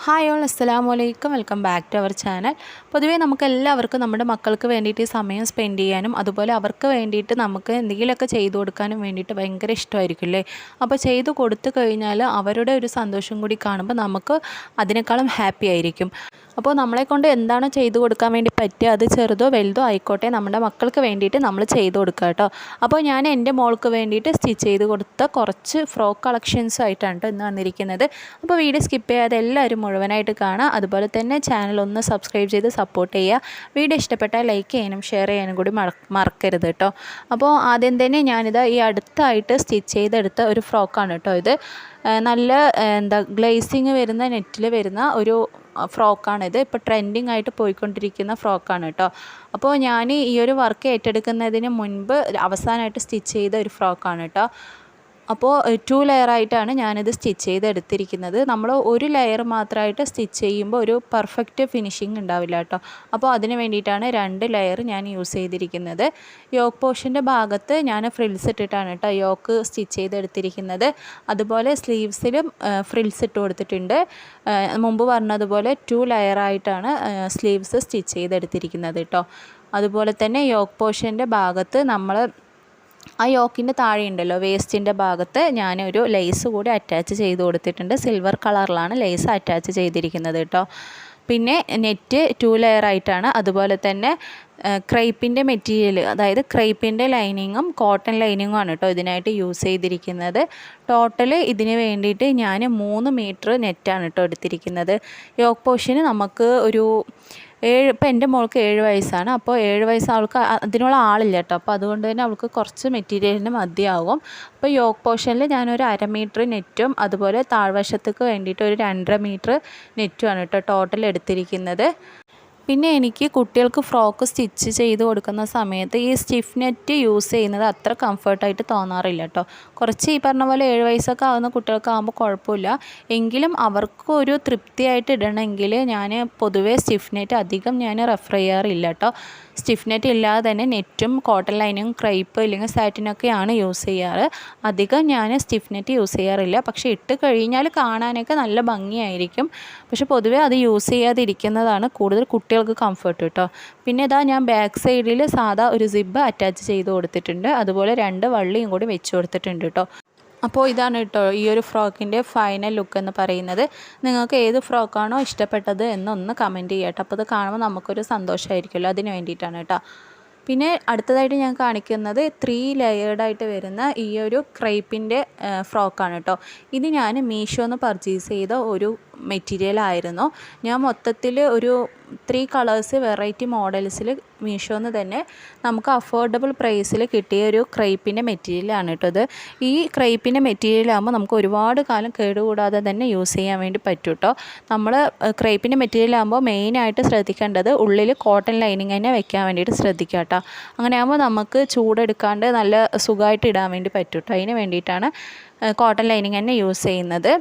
Hi all അസ്സലാമു അലൈക്കും welcome back to our channel. പൊതുവേ നമുക്കെല്ലാവർക്കും നമ്മുടെ മക്കൾക്ക് വേണ്ടിയിട്ട് സമയം സ്പെൻഡ് ചെയ്യാനും അതുപോലെ അവർക്ക് വേണ്ടിയിട്ട് നമുക്ക് എന്തെങ്കിലുമൊക്കെ ചെയ്തു കൊടുക്കാനും വേണ്ടിയിട്ട് ഭയങ്കര ഇഷ്ടമായിരിക്കും അല്ലേ. അപ്പോൾ ചെയ്തു കൊടുത്തു കഴിഞ്ഞാൽ അവരുടെ ഒരു സന്തോഷം കൂടി കാണുമ്പോൾ നമുക്ക് അതിനേക്കാളും ഹാപ്പി ആയിരിക്കും. അപ്പോൾ നമ്മളെക്കൊണ്ട് എന്താണോ ചെയ്തു കൊടുക്കാൻ വേണ്ടി പറ്റുക, അത് ചെറുതോ വലുതോ ആയിക്കോട്ടെ, നമ്മുടെ മക്കൾക്ക് വേണ്ടിയിട്ട് നമ്മൾ ചെയ്തു കൊടുക്കുക കേട്ടോ. അപ്പോൾ ഞാൻ എൻ്റെ മോൾക്ക് വേണ്ടിയിട്ട് സ്റ്റിച്ച് ചെയ്ത് കൊടുത്ത കുറച്ച് ഫ്രോക്ക് കളക്ഷൻസും ആയിട്ടാണ് കേട്ടോ ഇന്ന് വന്നിരിക്കുന്നത്. അപ്പോൾ വീഡിയോ സ്കിപ്പ് ചെയ്യാതെ എല്ലാവരും മുഴുവനായിട്ട് കാണുക. അതുപോലെ തന്നെ ചാനൽ ഒന്ന് സബ്സ്ക്രൈബ് ചെയ്ത് സപ്പോർട്ട് ചെയ്യുക. വീഡിയോ ഇഷ്ടപ്പെട്ടാൽ ലൈക്ക് ചെയ്യാനും ഷെയർ ചെയ്യാനും കൂടി മറക്കരുത് കേട്ടോ. അപ്പോൾ ആദ്യം തന്നെ ഞാനിത് ഈ അടുത്തായിട്ട് സ്റ്റിച്ച് ചെയ്തെടുത്ത ഒരു ഫ്രോക്കാണ് കേട്ടോ ഇത്. നല്ല ഗ്ലേസിങ് വരുന്ന നെറ്റിൽ വരുന്ന ഒരു ഫ്രോക്കാണിത്. ഇപ്പോൾ ട്രെൻഡിങ് ആയിട്ട് പോയിക്കൊണ്ടിരിക്കുന്ന ഫ്രോക്കാണ് കേട്ടോ. അപ്പോൾ ഞാൻ ഈ ഒരു വർക്ക് ഏറ്റെടുക്കുന്നതിന് മുൻപ് അവസാനമായിട്ട് സ്റ്റിച്ച് ചെയ്ത ഒരു ഫ്രോക്കാണ് കേട്ടോ. അപ്പോൾ 2 ലെയറായിട്ടാണ് ഞാനിത് സ്റ്റിച്ച് ചെയ്തെടുത്തിരിക്കുന്നത്. നമ്മൾ ഒരു ലെയർ മാത്രമായിട്ട് സ്റ്റിച്ച് ചെയ്യുമ്പോൾ ഒരു പെർഫെക്റ്റ് ഫിനിഷിങ് ഉണ്ടാവില്ല കേട്ടോ. അപ്പോൾ അതിന് വേണ്ടിയിട്ടാണ് 2 ലെയർ ഞാൻ യൂസ് ചെയ്തിരിക്കുന്നത്. യോക്ക് പോർഷൻ്റെ ഭാഗത്ത് ഞാൻ ഫ്രിൽസ് ഇട്ടിട്ടാണ് കേട്ടോ യോക്ക് സ്റ്റിച്ച് ചെയ്തെടുത്തിരിക്കുന്നത്. അതുപോലെ സ്ലീവ്സിലും ഫ്രിൽസ് ഇട്ട് കൊടുത്തിട്ടുണ്ട്. മുമ്പ് പറഞ്ഞതുപോലെ 2 ലെയറായിട്ടാണ് സ്ലീവ്സ് സ്റ്റിച്ച് ചെയ്തെടുത്തിരിക്കുന്നത് കേട്ടോ. അതുപോലെ തന്നെ യോക്ക് പോർഷൻ്റെ ഭാഗത്ത് നമ്മൾ ആ യോക്കിൻ്റെ താഴെ ഉണ്ടല്ലോ വേസ്റ്റിൻ്റെ ഭാഗത്ത് ഞാനൊരു ലേസ് കൂടി അറ്റാച്ച് ചെയ്ത് കൊടുത്തിട്ടുണ്ട്. സിൽവർ കളറിലാണ് ലേസ് അറ്റാച്ച് ചെയ്തിരിക്കുന്നത് കേട്ടോ. പിന്നെ നെറ്റ് 2 ലെയറായിട്ടാണ്. അതുപോലെ തന്നെ ക്രേപ്പിൻ്റെ മെറ്റീരിയൽ, അതായത് ക്രേപ്പിൻ്റെ ലൈനിങ്ങും കോട്ടൺ ലൈനിങ്ങും ആണ് കേട്ടോ ഇതിനായിട്ട് യൂസ് ചെയ്തിരിക്കുന്നത്. ടോട്ടൽ ഇതിന് വേണ്ടിയിട്ട് ഞാൻ 3 മീറ്റർ നെറ്റാണ് കേട്ടോ എടുത്തിരിക്കുന്നത്. യോക്ക് പോർഷന് നമുക്ക് ഒരു ഇപ്പം എൻ്റെ മോൾക്ക് 7 വയസ്സാണ്. അപ്പോൾ 7 വയസ്സ് അവൾക്ക് അതിനുള്ള ആളില്ല കേട്ടോ. അപ്പോൾ അതുകൊണ്ട് തന്നെ അവൾക്ക് കുറച്ച് മെറ്റീരിയലിന് മതിയാവും. അപ്പോൾ യോക്ക് പോർഷനിൽ ഞാനൊരു 1/2 മീറ്റർ നെറ്റും അതുപോലെ താഴ്വശത്തേക്ക് വേണ്ടിയിട്ട് ഒരു 2.5 മീറ്റർ നെറ്റുമാണ് കേട്ടോ ടോട്ടൽ എടുത്തിരിക്കുന്നത്. പിന്നെ എനിക്ക് കുട്ടികൾക്ക് ഫ്രോക്ക് സ്റ്റിച്ച് ചെയ്ത് കൊടുക്കുന്ന സമയത്ത് ഈ സ്റ്റിഫ് നെറ്റ് യൂസ് ചെയ്യുന്നത് അത്ര കംഫർട്ടായിട്ട് തോന്നാറില്ല കേട്ടോ. കുറച്ച് ഈ പറഞ്ഞ പോലെ 7 വയസ്സൊക്കെ ആകുന്ന കുട്ടികൾക്കാകുമ്പോൾ കുഴപ്പമില്ല. എങ്കിലും അവർക്കൊരു തൃപ്തിയായിട്ട് ഇടണമെങ്കിൽ ഞാൻ പൊതുവേ സ്റ്റിഫ് നെറ്റ് അധികം ഞാൻ റെഫർ ചെയ്യാറില്ല കേട്ടോ. സ്റ്റിഫ് നെറ്റ് ഇല്ലാതെ തന്നെ നെറ്റും കോട്ടൺ ലൈനിങ്ങും ക്രൈപ്പ് ഇല്ലെങ്കിൽ സാറ്റിനൊക്കെയാണ് യൂസ് ചെയ്യാറ്. അധികം ഞാൻ സ്റ്റിഫ് നെറ്റ് യൂസ് ചെയ്യാറില്ല. പക്ഷേ ഇട്ട് കഴിഞ്ഞാൽ കാണാനൊക്കെ നല്ല ഭംഗിയായിരിക്കും. പക്ഷെ പൊതുവേ അത് യൂസ് ചെയ്യാതിരിക്കുന്നതാണ് കൂടുതൽ കുട്ടികൾക്ക് കംഫർട്ട് കേട്ടോ. പിന്നെ ഇതാ ഞാൻ ബാക്ക് സൈഡിൽ സാധാ ഒരു സിബ്ബ് അറ്റാച്ച് ചെയ്ത് കൊടുത്തിട്ടുണ്ട്. അതുപോലെ 2 വള്ളിയും കൂടി വെച്ച് കൊടുത്തിട്ടുണ്ട് കേട്ടോ. അപ്പോൾ ഇതാണ് കേട്ടോ ഈ ഒരു ഫ്രോക്കിൻ്റെ ഫൈനൽ ലുക്ക് എന്ന് പറയുന്നത്. നിങ്ങൾക്ക് ഏത് ഫ്രോക്കാണോ ഇഷ്ടപ്പെട്ടത് എന്നൊന്ന് കമൻറ്റ് ചെയ്യട്ടോ. അപ്പോൾ അത് കാണുമ്പോൾ നമുക്കൊരു സന്തോഷമായിരിക്കുമല്ലോ, അതിന് വേണ്ടിയിട്ടാണ് കേട്ടോ. പിന്നെ അടുത്തതായിട്ട് ഞാൻ കാണിക്കുന്നത് 3 ലെയേർഡായിട്ട് വരുന്ന ഈ ഒരു ക്രേപ്പിൻ്റെ ഫ്രോക്കാണ് കേട്ടോ. ഇത് ഞാൻ മീഷോന്ന് പർച്ചേസ് ചെയ്ത ഒരു മെറ്റീരിയലായിരുന്നു. ഞാൻ മൊത്തത്തിൽ ഒരു 3 കളേഴ്സ് വെറൈറ്റി മോഡൽസിൽ മീഷോന്ന് തന്നെ നമുക്ക് അഫോർഡബിൾ പ്രൈസിൽ കിട്ടിയ ഒരു ക്രേപ്പിൻ്റെ മെറ്റീരിയലാണ് കേട്ടോ ഇത്. ഈ ക്രേപ്പിൻ്റെ മെറ്റീരിയലാകുമ്പോൾ നമുക്ക് ഒരുപാട് കാലം കേടുകൂടാതെ തന്നെ യൂസ് ചെയ്യാൻ വേണ്ടി പറ്റും കേട്ടോ. നമ്മൾ ക്രേപ്പിൻ്റെ മെറ്റീരിയലാകുമ്പോൾ മെയിനായിട്ട് ശ്രദ്ധിക്കേണ്ടത് ഉള്ളിൽ കോട്ടൺ ലൈനിങ് തന്നെ വെക്കാൻ വേണ്ടിയിട്ട് ശ്രദ്ധിക്കുക കേട്ടോ. അങ്ങനെ ആകുമ്പോൾ നമുക്ക് ചൂടെടുക്കാണ്ട് നല്ല സുഖമായിട്ട് ഇടാൻ വേണ്ടി പറ്റും കേട്ടോ. അതിന് വേണ്ടിയിട്ടാണ് കോട്ടൺ ലൈനിങ് തന്നെ യൂസ് ചെയ്യുന്നത്.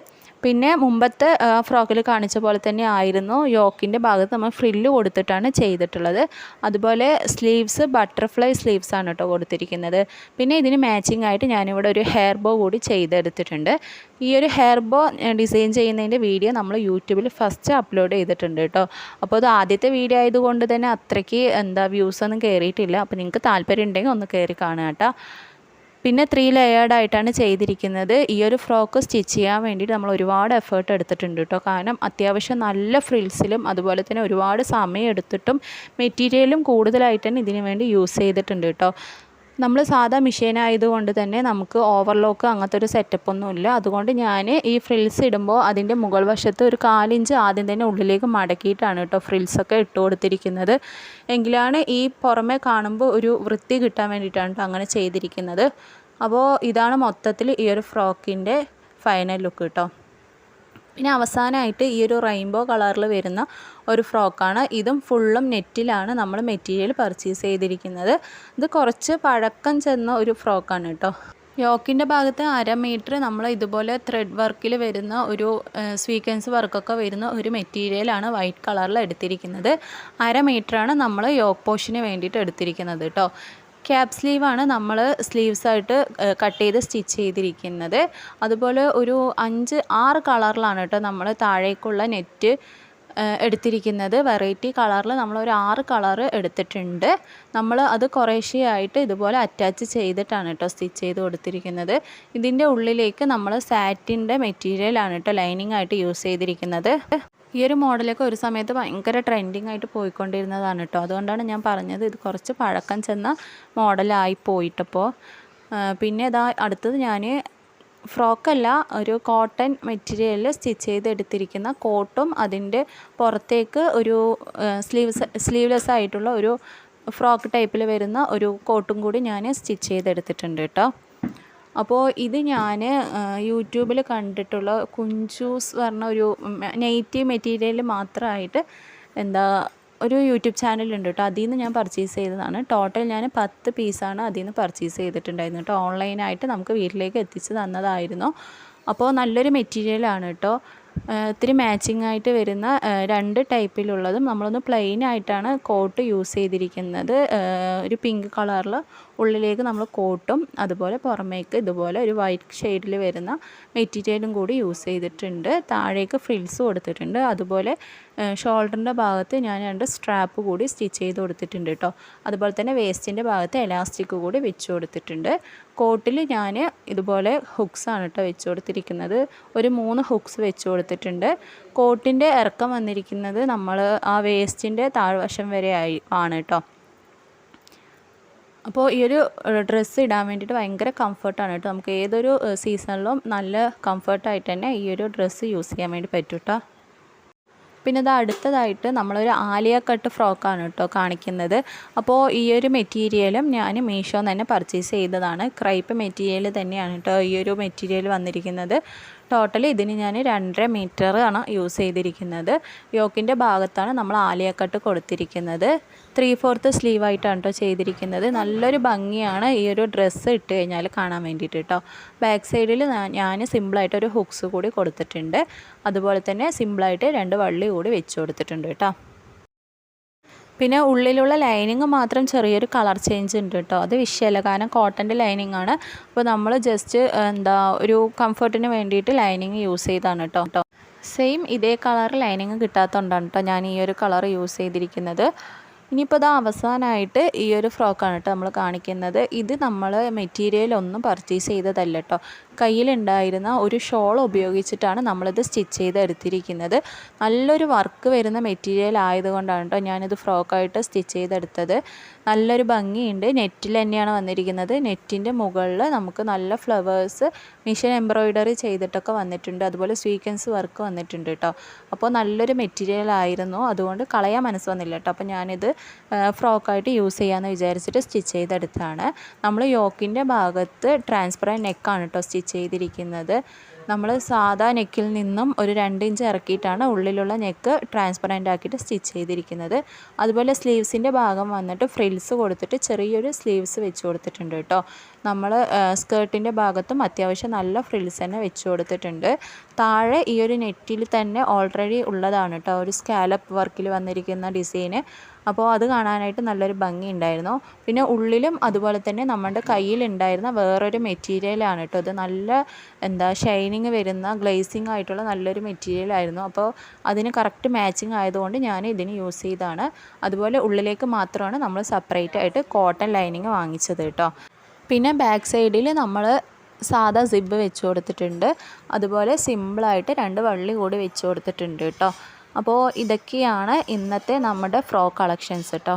പിന്നെ മുമ്പത്തെ ഫ്രോക്കിൽ കാണിച്ച പോലെ തന്നെ ആയിരുന്നു യോക്കിൻ്റെ ഭാഗത്ത് നമ്മൾ ഫ്രില്ല് കൊടുത്തിട്ടാണ് ചെയ്തിട്ടുള്ളത്. അതുപോലെ സ്ലീവ്സ് ബട്ടർഫ്ലൈ സ്ലീവ്സാണ് കേട്ടോ കൊടുത്തിരിക്കുന്നത്. പിന്നെ ഇതിന് മാച്ചിങ് ആയിട്ട് ഞാനിവിടെ ഒരു ഹെയർ ബോ കൂടി ചെയ്തെടുത്തിട്ടുണ്ട്. ഈ ഒരു ഹെയർ ബോ ഡിസൈൻ ചെയ്യുന്നതിൻ്റെ വീഡിയോ നമ്മൾ യൂട്യൂബിൽ ഫസ്റ്റ് അപ്ലോഡ് ചെയ്തിട്ടുണ്ട് കേട്ടോ. അപ്പോൾ അത് ആദ്യത്തെ വീഡിയോ ആയതുകൊണ്ട് തന്നെ അത്രയ്ക്ക് വ്യൂസൊന്നും കയറിയിട്ടില്ല. അപ്പോൾ നിങ്ങൾക്ക് താല്പര്യം ഉണ്ടെങ്കിൽ ഒന്ന് കയറി കാണുക കേട്ടോ. പിന്നെ 3 ലെയേർഡായിട്ടാണ് ചെയ്തിരിക്കുന്നത്. ഈ ഒരു ഫ്രോക്ക് സ്റ്റിച്ച് ചെയ്യാൻ വേണ്ടിയിട്ട് നമ്മൾ ഒരുപാട് എഫേർട്ട് എടുത്തിട്ടുണ്ട് കേട്ടോ. കാരണം അത്യാവശ്യം നല്ല ഫ്രിൽസിലും അതുപോലെ തന്നെ ഒരുപാട് സമയം എടുത്തിട്ടും മെറ്റീരിയലും കൂടുതലായിട്ട് തന്നെ ഇതിന് വേണ്ടി യൂസ് ചെയ്തിട്ടുണ്ട് കേട്ടോ. നമ്മൾ സാധാ മെഷീൻ ആയതുകൊണ്ട് തന്നെ നമുക്ക് ഓവർലോക്ക് അങ്ങനത്തെ ഒരു സെറ്റപ്പൊന്നുമില്ല. അതുകൊണ്ട് ഞാൻ ഈ ഫ്രിൽസ് ഇടുമ്പോൾ അതിൻ്റെ മുകൾ വശത്ത് ഒരു 4 ഇഞ്ച് ആദ്യം തന്നെ ഉള്ളിലേക്ക് മടക്കിയിട്ടാണ് കേട്ടോ ഫ്രിൽസൊക്കെ ഇട്ട് കൊടുത്തിരിക്കുന്നത്. എങ്കിലാണ് ഈ പുറമെ കാണുമ്പോൾ ഒരു വൃത്തി കിട്ടാൻ വേണ്ടിയിട്ടാണ് കേട്ടോ അങ്ങനെ ചെയ്തിരിക്കുന്നത്. അപ്പോൾ ഇതാണ് മൊത്തത്തിൽ ഈ ഒരു ഫ്രോക്കിൻ്റെ ഫൈനൽ ലുക്ക് കേട്ടോ. പിന്നെ അവസാനമായിട്ട് ഈ ഒരു റെയിൻബോ കളറിൽ വരുന്ന ഒരു ഫ്രോക്കാണ്. ഇതും ഫുള്ളും നെറ്റിലാണ് നമ്മൾ മെറ്റീരിയൽ പർച്ചേസ് ചെയ്തിരിക്കുന്നത്. ഇത് കുറച്ച് പഴക്കം ചെന്ന ഒരു ഫ്രോക്കാണ് കേട്ടോ. യോക്കിൻ്റെ ഭാഗത്ത് 1/2 മീറ്റർ നമ്മൾ ഇതുപോലെ ത്രെഡ് വർക്കിൽ വരുന്ന ഒരു സ്വീക്വൻസ് വർക്കൊക്കെ വരുന്ന ഒരു മെറ്റീരിയലാണ് വൈറ്റ് കളറിൽ എടുത്തിരിക്കുന്നത്. 1/2 മീറ്ററാണ് നമ്മൾ യോക്ക് പോർഷന് വേണ്ടിയിട്ട് എടുത്തിരിക്കുന്നത് കേട്ടോ. ക്യാപ് സ്ലീവാണ് നമ്മൾ സ്ലീവ്സായിട്ട് കട്ട് ചെയ്ത് സ്റ്റിച്ച് ചെയ്തിരിക്കുന്നത്. അതുപോലെ ഒരു 6 കളറിലാണ് കേട്ടോ നമ്മൾ താഴേക്കുള്ള നെറ്റ് എടുത്തിരിക്കുന്നത്. വെറൈറ്റി കളറിൽ നമ്മളൊരു 6 കളറ് എടുത്തിട്ടുണ്ട്. നമ്മൾ അത് കുറേശ്ശെയായിട്ട് ഇതുപോലെ അറ്റാച്ച് ചെയ്തിട്ടാണ് കേട്ടോ സ്റ്റിച്ച് ചെയ്ത് കൊടുത്തിരിക്കുന്നത്. ഇതിൻ്റെ ഉള്ളിലേക്ക് നമ്മൾ സാറ്റിൻ്റെ മെറ്റീരിയലാണ് കേട്ടോ ലൈനിങ് ആയിട്ട് യൂസ് ചെയ്തിരിക്കുന്നത്. ഈ ഒരു മോഡലൊക്കെ ഒരു സമയത്ത് ഭയങ്കര ട്രെൻഡിങ് ആയിട്ട് പോയിക്കൊണ്ടിരുന്നതാണ് കേട്ടോ. അതുകൊണ്ടാണ് ഞാൻ പറഞ്ഞത് ഇത് കുറച്ച് പഴക്കം ചെന്ന മോഡലായി പോയിട്ടപ്പോൾ. പിന്നെ ഇതാ അടുത്തത് ഞാൻ ഫ്രോക്കല്ല, ഒരു കോട്ടൺ മെറ്റീരിയലിൽ സ്റ്റിച്ച് ചെയ്തെടുത്തിരിക്കുന്ന കോട്ടും അതിൻ്റെ പുറത്തേക്ക് ഒരു സ്ലീവ്ലെസ് ആയിട്ടുള്ള ഒരു ഫ്രോക്ക് ടൈപ്പിൽ വരുന്ന ഒരു കോട്ടും കൂടി ഞാൻ സ്റ്റിച്ച് ചെയ്തെടുത്തിട്ടുണ്ട് കേട്ടോ. അപ്പോൾ ഇത് ഞാൻ യൂട്യൂബിൽ കണ്ടിട്ടുള്ള കുഞ്ചൂസ് പറഞ്ഞ ഒരു നെയ്റ്റി മെറ്റീരിയൽ മാത്രമായിട്ട് ഒരു യൂട്യൂബ് ചാനലുണ്ട് കേട്ടോ. അതിൽ നിന്ന് ഞാൻ പർച്ചേസ് ചെയ്തതാണ്. ടോട്ടൽ ഞാൻ 10 പീസാണ് അതിൽ നിന്ന് പർച്ചേസ് ചെയ്തിട്ടുണ്ടായിരുന്നു കേട്ടോ. ഓൺലൈനായിട്ട് നമുക്ക് വീട്ടിലേക്ക് എത്തിച്ച് തന്നതായിരുന്നു. അപ്പോൾ നല്ലൊരു മെറ്റീരിയലാണ് കേട്ടോ. ഇത്തിരി മാച്ചിങ് ആയിട്ട് വരുന്ന 2 ടൈപ്പിലുള്ളതും നമ്മളൊന്ന് പ്ലെയിൻ ആയിട്ടാണ് കോട്ട് യൂസ് ചെയ്തിരിക്കുന്നത്. ഒരു പിങ്ക് കളറിൽ ഉള്ളിലേക്ക് നമ്മൾ കോട്ടും അതുപോലെ പുറമേക്ക് ഇതുപോലെ ഒരു വൈറ്റ് ഷെയ്ഡിൽ വരുന്ന മെറ്റീരിയലും കൂടി യൂസ് ചെയ്തിട്ടുണ്ട്. താഴേക്ക് ഫ്രിൽസ് കൊടുത്തിട്ടുണ്ട്. അതുപോലെ ഷോൾഡറിൻ്റെ ഭാഗത്ത് ഞാൻ 2 സ്ട്രാപ്പ് കൂടി സ്റ്റിച്ച് ചെയ്ത് കൊടുത്തിട്ടുണ്ട് കേട്ടോ. അതുപോലെ തന്നെ വേസ്റ്റിൻ്റെ ഭാഗത്ത് എലാസ്റ്റിക് കൂടി വെച്ച് കൊടുത്തിട്ടുണ്ട്. കോട്ടിൽ ഞാൻ ഇതുപോലെ ഹുക്സാണ് കേട്ടോ വെച്ച് കൊടുത്തിരിക്കുന്നത്. ഒരു 3 ഹുക്സ് വെച്ച് കൊടുത്തിട്ടുണ്ട്. കോട്ടിൻ്റെ ഇറക്കം വന്നിരിക്കുന്നത് നമ്മൾ ആ വേസ്റ്റിൻ്റെ താഴ്വശം വരെ ആണ് കേട്ടോ. അപ്പോൾ ഈ ഒരു ഡ്രസ്സ് ഇടാൻ വേണ്ടിയിട്ട് ഭയങ്കര കംഫർട്ടാണ് കേട്ടോ. നമുക്ക് ഏതൊരു സീസണിലും നല്ല കംഫർട്ടായിട്ട് തന്നെ ഈ ഒരു ഡ്രസ്സ് യൂസ് ചെയ്യാൻ വേണ്ടി പറ്റും കേട്ടോ. പിന്നെ ഇത് അടുത്തതായിട്ട് നമ്മളൊരു ആലിയ കട്ട് ഫ്രോക്കാണ് കേട്ടോ കാണിക്കുന്നത്. അപ്പോൾ ഈ ഒരു മെറ്റീരിയലും ഞാൻ മീഷോന്ന് തന്നെ പർച്ചേസ് ചെയ്തതാണ്. ക്രൈപ്പ് മെറ്റീരിയൽ തന്നെയാണ് കേട്ടോ ഈ ഒരു മെറ്റീരിയൽ വന്നിരിക്കുന്നത്. ടോട്ടൽ ഇതിന് ഞാൻ 2.5 മീറ്റർ ആണ് യൂസ് ചെയ്തിരിക്കുന്നത്. യോക്കിൻ്റെ ഭാഗത്താണ് നമ്മൾ ആലിയ കട്ട് കൊടുത്തിരിക്കുന്നത്. 3/4 സ്ലീവായിട്ടാണ് കേട്ടോ ചെയ്തിരിക്കുന്നത്. നല്ലൊരു ഭംഗിയാണ് ഈ ഒരു ഡ്രസ്സ് ഇട്ട് കഴിഞ്ഞാൽ കാണാൻ വേണ്ടിയിട്ട് കേട്ടോ. ബാക്ക് സൈഡിൽ ഞാൻ സിമ്പിളായിട്ടൊരു ഹുക്സ് കൂടി കൊടുത്തിട്ടുണ്ട്. അതുപോലെ തന്നെ സിമ്പിളായിട്ട് 2 വള്ളി കൂടി വെച്ച് കൊടുത്തിട്ടുണ്ട് കേട്ടോ. പിന്നെ ഉള്ളിലുള്ള ലൈനിങ് മാത്രം ചെറിയൊരു കളർ ചേഞ്ച് ഉണ്ട് കേട്ടോ. അത് വിഷയമല്ല, കാരണം കോട്ടൻ്റെ ലൈനിങ് ആണ്. അപ്പോൾ നമ്മൾ ജസ്റ്റ് ഒരു കംഫർട്ടിന് വേണ്ടിയിട്ട് ലൈനിങ് യൂസ് ചെയ്താണ് കേട്ടോ. സെയിം ഇതേ കളർ ലൈനിങ് കിട്ടാത്തതുകൊണ്ടാണ് കേട്ടോ ഞാൻ ഈ ഒരു കളർ യൂസ് ചെയ്തിരിക്കുന്നത്. ഇനിയിപ്പോൾ ഇത് അവസാനമായിട്ട് ഈ ഒരു ഫ്രോക്കാണ് കേട്ടോ നമ്മൾ കാണിക്കുന്നത്. ഇത് നമ്മൾ മെറ്റീരിയൽ ഒന്നും പർച്ചേസ് ചെയ്തതല്ല കേട്ടോ. കയ്യിലുണ്ടായിരുന്ന ഒരു ഷോൾ ഉപയോഗിച്ചിട്ടാണ് നമ്മളിത് സ്റ്റിച്ച് ചെയ്തെടുത്തിരിക്കുന്നത്. നല്ലൊരു വർക്ക് വരുന്ന മെറ്റീരിയൽ ആയതുകൊണ്ടാണ് കേട്ടോ ഞാനിത് ഫ്രോക്കായിട്ട് സ്റ്റിച്ച് ചെയ്തെടുത്തത്. നല്ലൊരു ഭംഗിയുണ്ട്. നെറ്റിൽ തന്നെയാണ് വന്നിരിക്കുന്നത്. നെറ്റിൻ്റെ മുകളിൽ നമുക്ക് നല്ല ഫ്ലവേഴ്സ് മിഷൻ എംബ്രോയിഡറി ചെയ്തിട്ടൊക്കെ വന്നിട്ടുണ്ട്. അതുപോലെ സ്വീക്വൻസ് വർക്ക് വന്നിട്ടുണ്ട് കേട്ടോ. അപ്പോൾ നല്ലൊരു മെറ്റീരിയൽ ആയിരുന്നു. അതുകൊണ്ട് കളയാൻ മനസ്സ് വന്നില്ല കേട്ടോ. അപ്പോൾ ഞാനിത് ഫ്രോക്കായിട്ട് യൂസ് ചെയ്യാമെന്ന് വിചാരിച്ചിട്ട് സ്റ്റിച്ച് ചെയ്തെടുത്താണ്. നമ്മൾ യോക്കിൻ്റെ ഭാഗത്ത് ട്രാൻസ്പെറൻറ്റ് നെക്കാണ് കേട്ടോ സ്റ്റിച്ച് ചെയ്തിരിക്കുന്നത്. നമ്മൾ സാധാ നെക്കിൽ നിന്നും ഒരു 2 ഇഞ്ച് ഇറക്കിയിട്ടാണ് ഉള്ളിലുള്ള നെക്ക് ട്രാൻസ്പെറൻ്റ് ആക്കിയിട്ട് സ്റ്റിച്ച് ചെയ്തിരിക്കുന്നത്. അതുപോലെ സ്ലീവ്സിൻ്റെ ഭാഗം വന്നിട്ട് ഫ്രിൽസ് കൊടുത്തിട്ട് ചെറിയൊരു സ്ലീവ്സ് വെച്ച് കൊടുത്തിട്ടുണ്ട് കേട്ടോ. നമ്മൾ സ്കേർട്ടിൻ്റെ ഭാഗത്തും അത്യാവശ്യം നല്ല ഫ്രിൽസ് തന്നെ വെച്ച് കൊടുത്തിട്ടുണ്ട്. താഴെ ഈ ഒരു നെറ്റിൽ തന്നെ ഓൾറെഡി ഉള്ളതാണ് കേട്ടോ ഒരു സ്കാലപ്പ് വർക്കിൽ വന്നിരിക്കുന്ന ഡിസൈന്. അപ്പോൾ അത് കാണാനായിട്ട് നല്ലൊരു ഭംഗി ഉണ്ടായിരുന്നു. പിന്നെ ഉള്ളിലും അതുപോലെ തന്നെ നമ്മുടെ കയ്യിലുണ്ടായിരുന്ന വേറൊരു മെറ്റീരിയലാണ് കേട്ടോ. ഇത് നല്ല ഷൈനിങ് വരുന്ന ഗ്ലേസിങ് ആയിട്ടുള്ള നല്ലൊരു മെറ്റീരിയലായിരുന്നു. അപ്പോൾ അതിന് കറക്റ്റ് മാച്ചിങ് ആയതുകൊണ്ട് ഞാൻ ഇതിന് യൂസ് ചെയ്തതാണ്. അതുപോലെ ഉള്ളിലേക്ക് മാത്രമാണ് നമ്മൾ സെപ്പറേറ്റ് ആയിട്ട് കോട്ടൺ ലൈനിങ് വാങ്ങിച്ചത് കേട്ടോ. പിന്നെ ബാക്ക് സൈഡിൽ നമ്മൾ സാധാ സിബ് വെച്ച് കൊടുത്തിട്ടുണ്ട്. അതുപോലെ സിമ്പിളായിട്ട് 2 വള്ളി കൂടി വെച്ച് കൊടുത്തിട്ടുണ്ട് കേട്ടോ. അപ്പോൾ ഇതൊക്കെയാണ് ഇന്നത്തെ നമ്മുടെ ഫ്രോക്ക് കളക്ഷൻസ് കേട്ടോ.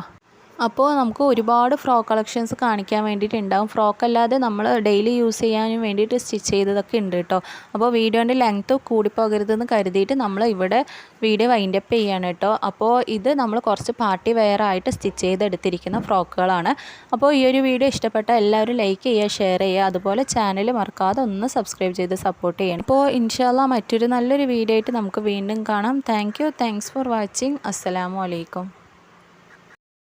അപ്പോൾ നമുക്ക് ഒരുപാട് ഫ്രോക്ക് കളക്ഷൻസ് കാണിക്കാൻ വേണ്ടിയിട്ടുണ്ടാകും. ഫ്രോക്കല്ലാതെ നമ്മൾ ഡെയിലി യൂസ് ചെയ്യാനും വേണ്ടിയിട്ട് സ്റ്റിച്ച് ചെയ്തതൊക്കെ ഉണ്ട് കേട്ടോ. അപ്പോൾ വീഡിയോൻ്റെ ലെങ്ത്ത് കൂടിപ്പോകരുതെന്ന് കരുതിയിട്ട് നമ്മൾ ഇവിടെ വീഡിയോ വൈൻഡപ്പ് ചെയ്യാണ് കേട്ടോ. അപ്പോൾ ഇത് നമ്മൾ കുറച്ച് പാർട്ടി വെയർ ആയിട്ട് സ്റ്റിച്ച് ചെയ്തെടുത്തിരിക്കുന്ന ഫ്രോക്കുകളാണ്. അപ്പോൾ ഈ ഒരു വീഡിയോ ഇഷ്ടപ്പെട്ട എല്ലാവരും ലൈക്ക് ചെയ്യുക, ഷെയർ ചെയ്യുക. അതുപോലെ ചാനൽ മറക്കാതെ ഒന്ന് സബ്സ്ക്രൈബ് ചെയ്ത് സപ്പോർട്ട് ചെയ്യണം. അപ്പോൾ ഇൻഷാല്ലാ മറ്റൊരു നല്ലൊരു വീഡിയോ ആയിട്ട് നമുക്ക് വീണ്ടും കാണാം. Thanks for watching. അസ്സലാമു അലൈക്കും.